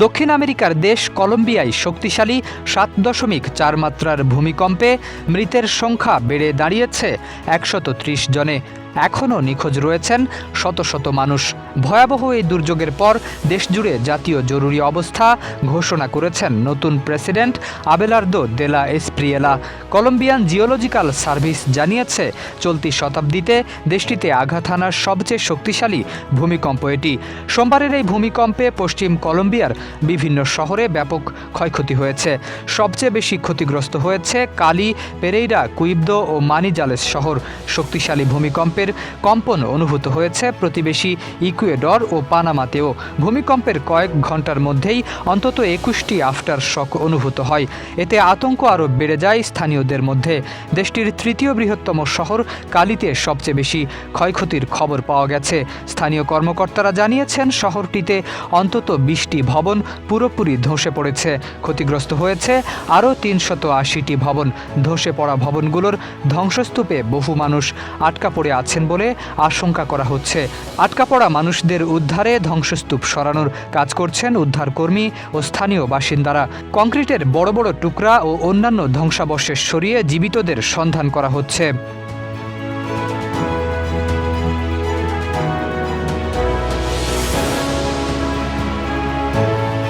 দক্ষিণ আমেরিকার দেশ কলম্বিয়ায় শক্তিশালী ৭.৪ মাত্রার ভূমিকম্পে মৃতের সংখ্যা বেড়ে দাঁড়িয়েছে ১৩০ জনে। এখনও নিখোঁজ রয়েছেন শত শত মানুষ। ভয়াবহ এই দুর্যোগের পর দেশজুড়ে জাতীয় জরুরি অবস্থা ঘোষণা করেছেন নতুন প্রেসিডেন্ট আবেলার্দো দে লা এসপ্রিয়েলা। কলম্বিয়ান জিওলজিক্যাল সার্ভিস জানিয়েছে, চলতি শতাব্দীতে দেশটিতে আঘাত হানার সবচেয়ে শক্তিশালী ভূমিকম্প এটি। সোমবারের এই ভূমিকম্পে পশ্চিম কলম্বিয়ার বিভিন্ন শহরে ব্যাপক ক্ষয়ক্ষতি হয়েছে। সবচেয়ে বেশি ক্ষতিগ্রস্ত হয়েছে কালি, পেরেইরা, কুইবদো ও মানিজালেস শহর। শক্তিশালী ভূমিকম্পের কম্পন অনুভূত হয়েছে প্রতিবেশী ইকুয়েডর ও পানামাতেও। ভূমিকম্পের কয়েক ঘন্টার মধ্যেই অন্তত ২১টি আফটার শক অনুভূত হয়। এতে আতঙ্ক আরও বেড়ে যায় স্থানীয়দের মধ্যে। দেশটির তৃতীয় বৃহত্তম শহর কালিতে সবচেয়ে বেশি ক্ষয়ক্ষতির খবর পাওয়া গেছে। স্থানীয় কর্মকর্তারা জানিয়েছেন, শহরটিতে অন্তত ২০টি ভবন পুরোপুরি ধসে পড়েছে। ক্ষতিগ্রস্ত হয়েছে আরও ৩৮০টি ভবন। ধসে পড়া ভবনগুলোর ধ্বংসস্তূপে বহু মানুষ আটকা পড়ে আছেন বলে আশঙ্কা করা হচ্ছে। আটকা পড়া মানুষদের উদ্ধারে ধ্বংসস্তূপ সরানোর কাজ করছেন উদ্ধারকর্মী ও স্থানীয় বাসিন্দারা। কংক্রিটের বড় বড় টুকরা ও অন্যান্য ধ্বংসাবশেষ সরিয়ে জীবিতদের সন্ধান করা হচ্ছে।